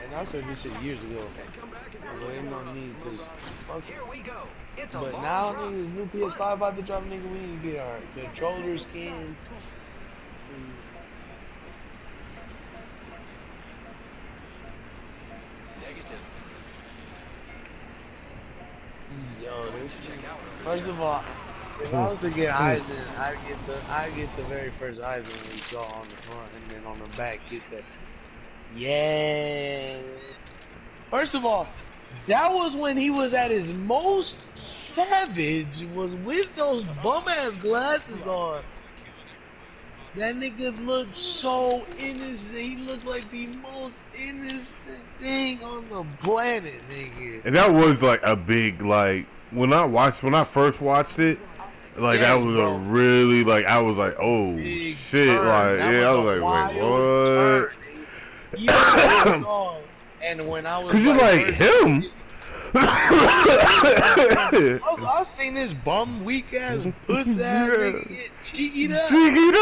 And I said this shit years ago. Blame on me, cause fuck it. But now, niggas, new PS5 about to drop, nigga. We need to get our controller skins. Yo, this. First of all, if I was to get Eisen, I get the very first Eisen we saw on the front, and then on the back get that. Yeah. First of all, that was when he was at his most savage, was with those bum ass glasses on. That nigga looked so innocent. He looked like the most innocent thing on the planet, nigga. And that was like a big, like, when I first watched it, like, yes, that was bro. A really, like, I was like, oh big shit, turn. Like, that yeah, I was like, wait, what? Turn, you know, and when I was cause you're like him. I seen this bum weak ass puss ass nigga get cheekied up. Cheekied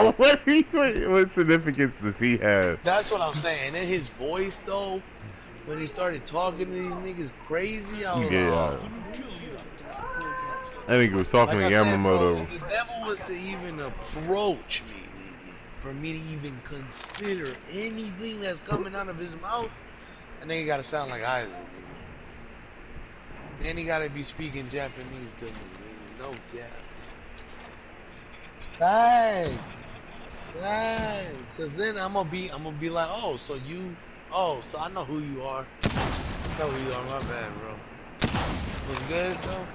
up. What significance does he have? That's what I'm saying. And his voice though, when he started talking to these niggas crazy, I was like, I think he was talking like to Yamamoto. If the devil was to even approach me, for me to even consider anything that's coming out of his mouth, and then he gotta sound like Isaac. And he gotta be speaking Japanese to me, no cap. Thanks. Cause then I'm gonna be like, oh, so I know who you are. I know who you are, my bad, bro. Was good though?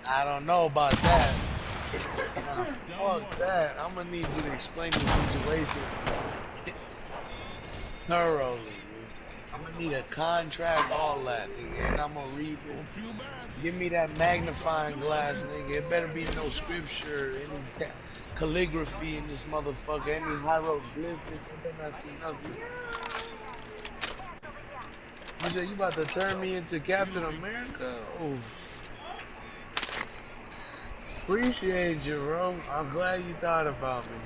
I don't know about that. Nah, fuck that. I'm gonna need you to explain the situation thoroughly. I'm gonna need a contract, all that, nigga, and I'm gonna read it. Give me that magnifying glass, nigga. It better be no scripture, any calligraphy in this motherfucker, any hieroglyphics. I better not see nothing. You said you about to turn me into Captain America? Oh. Appreciate you, bro. I'm glad you thought about me.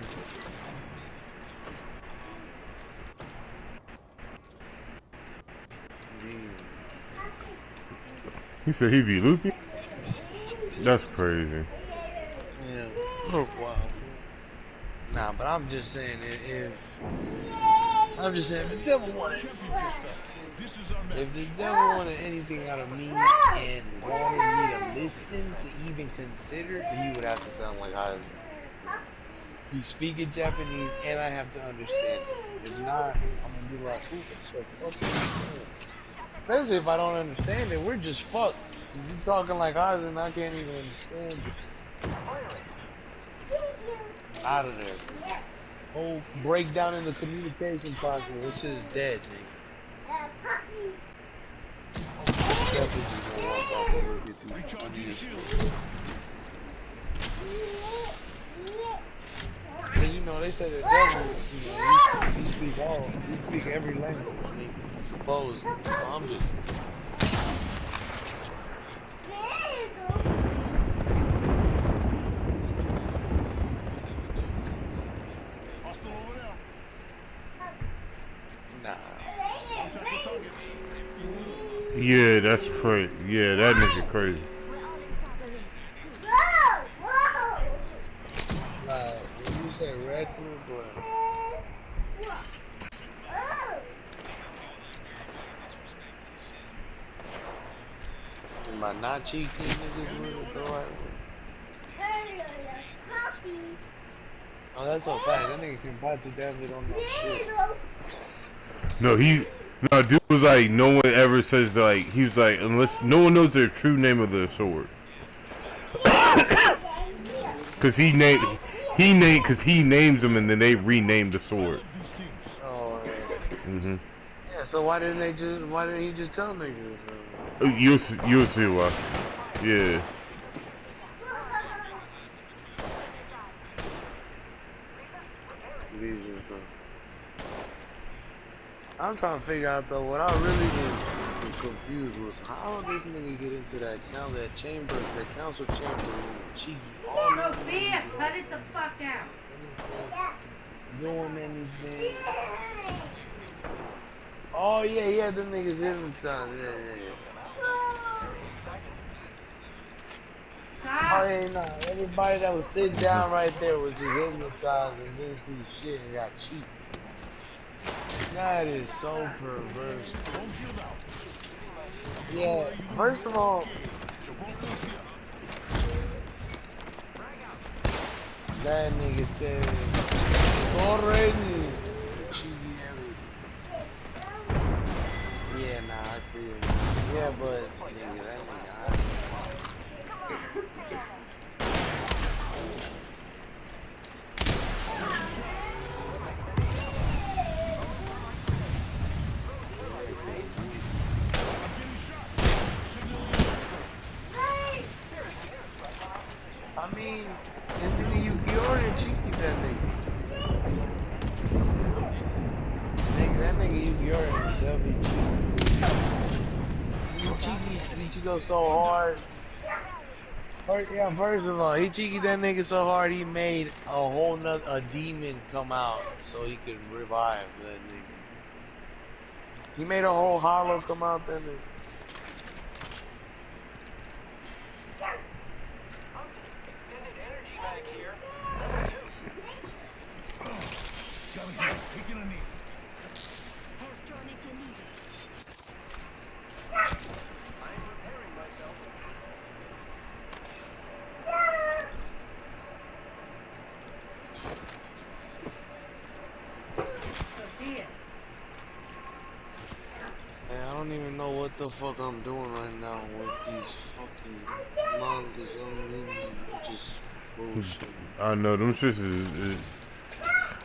He said he be loopy? That's crazy. Yeah. Oh, wow. Nah, but I'm just saying if the devil wanted anything out of me and wanted me to listen to even consider, then he would have to sound like I be speaking Japanese and I have to understand it. If not, I'm gonna be like, okay. Especially if I don't understand it, we're just fucked. You talking like us and I can't even understand it. Out of there. Whole breakdown in the communication process. This shit is dead, nigga. Cause you know they say the devil, you know, he speak every language. I mean, I suppose. So I'm just. Yeah, that's crazy. Yeah, that nigga crazy. When you say reckless, what? Am I not cheeky niggas with it though? Oh, that's so fast. That nigga can bite you definitely don't know shit. No, dude was like, no one ever says like, he was like, unless no one knows the true name of the sword. Cause he names them and then they renamed the sword. Oh, yeah. Yeah, so why didn't he just tell niggas? You'll see why. Yeah. I'm trying to figure out though, what I really was confused was how this nigga get into that chamber, that council chamber room, cheeky. Cut it the fuck out. Doing anything. Oh yeah, them niggas hypnotized. Yeah. Oh yeah, nah. Everybody that was sitting down right there was just hypnotized and didn't see shit and got cheap. That is so perverse. Yeah, first of all, that nigga said, already. Yeah, nah, I see it. Yeah, but nigga, that nigga. I mean, that nigga Yukiori cheeky that nigga. That nigga Yukiori is definitely cheeky. He go so hard. First of all, he cheeky that nigga so hard he made a whole nother a demon come out so he could revive that nigga. He made a whole hollow come out that nigga. Extended energy back here. Taking a knee. If you need it. I'm preparing myself. Man, I don't even know what the fuck I'm doing right now with these fucking mangas. Just bullshit. I know them shits is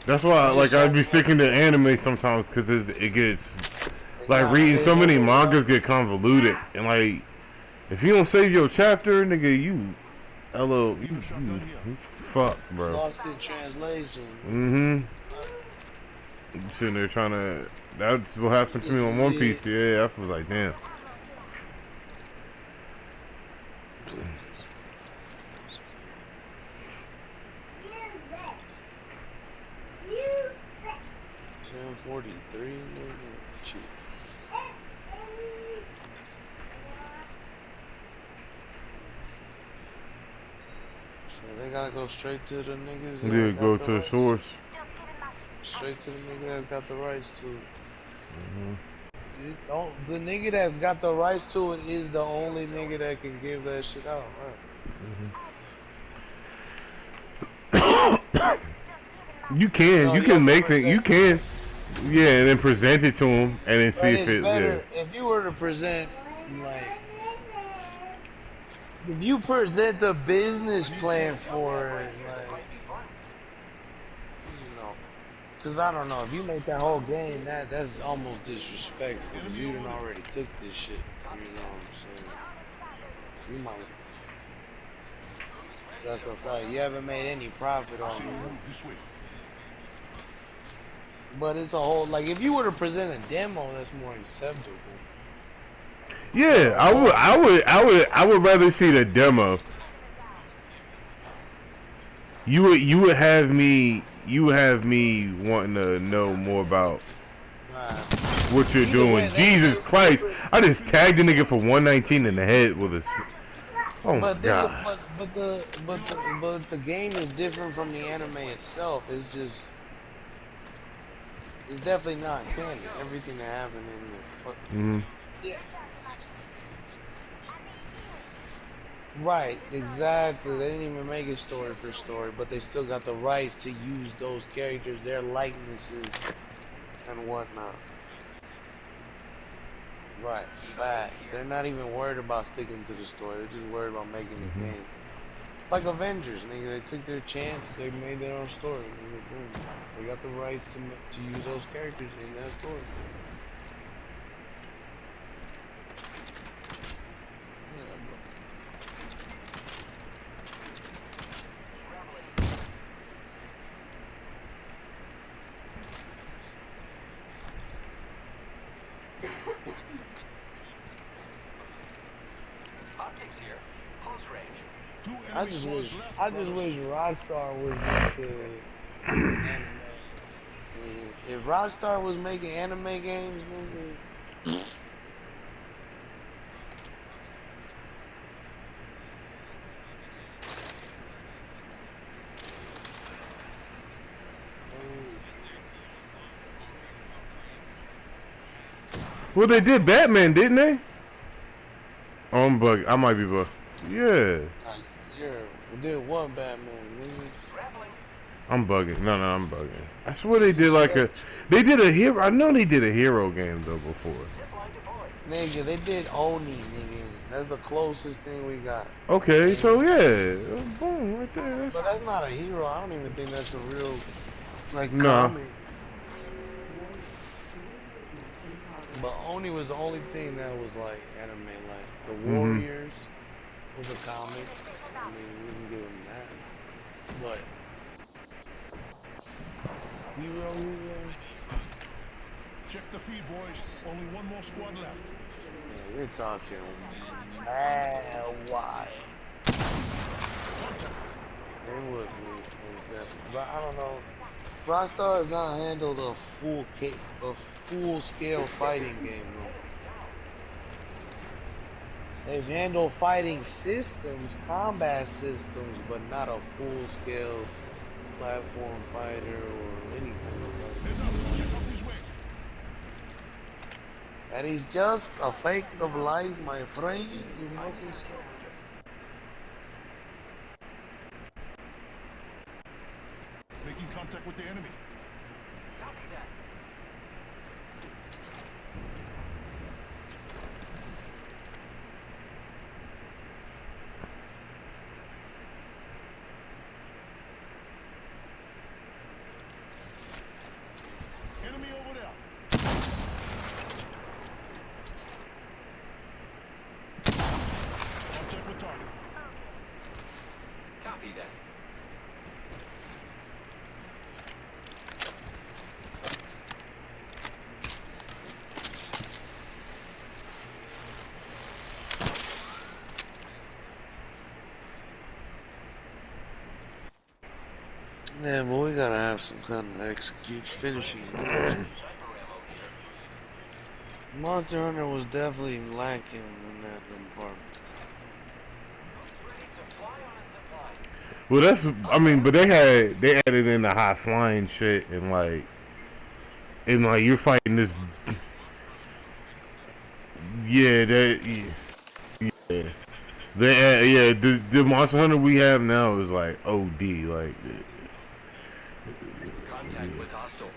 that's why like I'd be sticking to anime sometimes because it gets like reading so many mangas get convoluted and like if you don't save your chapter, nigga, you fuck, bro. Lost in translation. I'm sitting there trying to. That's what happened to me on One Piece. Yeah, I was like, damn. $10.43, nigga. Cheap. So they gotta go straight to the niggas. Yeah, go to the source. Straight to the nigga that got the rights to it. The nigga that's got the rights to it is the only nigga that can give that shit out, right? You can make it. You can, yeah, and then present it to him, and then see if it's better. Yeah. If you were to present, like, if you present the business plan for it, like, you know, because I don't know, if you make that whole game, that's almost disrespectful. Because you done already took this shit. You know what I'm saying? You might. That's a fact. You haven't made any profit on it. But it's a whole, like, if you were to present a demo, that's more acceptable. Yeah, I would rather see the demo. You would have me wanting to know more about what you're doing. Jesus Christ! I just tagged the nigga for 119 in the head with a. Oh my God! But the game is different from the anime itself. It's just. It's definitely not canon. Everything that happened in the fucking yeah. Right, exactly. They didn't even make it story for story, but they still got the rights to use those characters, their likenesses, and whatnot. Right, facts. They're not even worried about sticking to the story. They're just worried about making the game. Like Avengers, nigga, they took their chance, they made their own story, nigga, boom. They got the rights to use those characters in that story. Optics here, close range. I just wish Rockstar was into anime If Rockstar was making anime games, nigga. Well, they did Batman, didn't they? Oh, I'm bugging. I might be bugging. Yeah. Yeah, we did one Batman, nigga. I'm bugging. No, I'm bugging. I swear they did like a... They did a hero... I know they did a hero game, though, before. Nigga, they did Oni, nigga. That's the closest thing we got. Okay, so yeah. Boom, right there. But that's not a hero. I don't even think that's a real, like, Nah. comic. But Oni was the only thing that was, like, anime. Like, the Warriors was a comic. I mean, we can give them that. But... Hero. Check the feed, boys. Only one more squad left. Yeah, we're talking mad wide. They would be, but I don't know. Rockstar has not handled a full-scale fighting game though. They've handled fighting systems, combat systems, but not a full-scale platform fighter or anything. That is just a fake of life, my friend. You mustn't stop. Making contact with the enemy. Copy that. Enemy over there. Contact with target. Copy that. Yeah, but we gotta have some kind of finishing. Monster Hunter was definitely lacking in that department. Well, that's... I mean, but they added in the high flying shit and like you're fighting this... Yeah, the Monster Hunter we have now is like OD, like... Contact with hostile.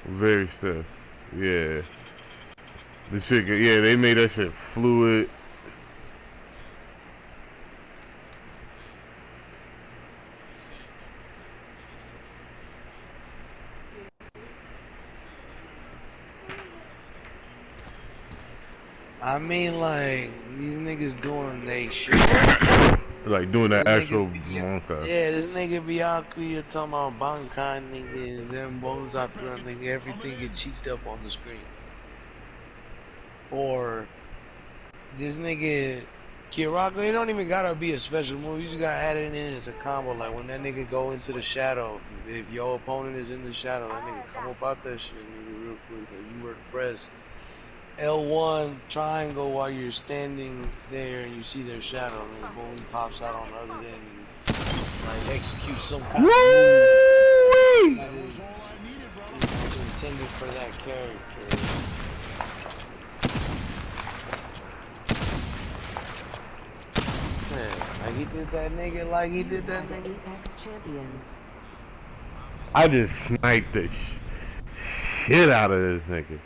Very stiff. Yeah. The shit, yeah, they made that shit fluid. I mean, like, these niggas doing they shit. Like doing that This actual nigga, monka. yeah, this nigga Byakuya talking about Bankai niggas and Bones Opera nigga, everything get cheeked up on the screen. Or this nigga Kirako, it don't even gotta be a special move, you just gotta add it in as a combo. Like when that nigga go into the shadow, if your opponent is in the shadow, that nigga come up out that shit nigga real quick. Like you were to press L1 triangle while you're standing there and you see their shadow and then boom pops out on the other end and like execute some kind of move that is intended for that character. Man, like he did that nigga, like he did that nigga. Apex champions. I just sniped the shit out of this nigga.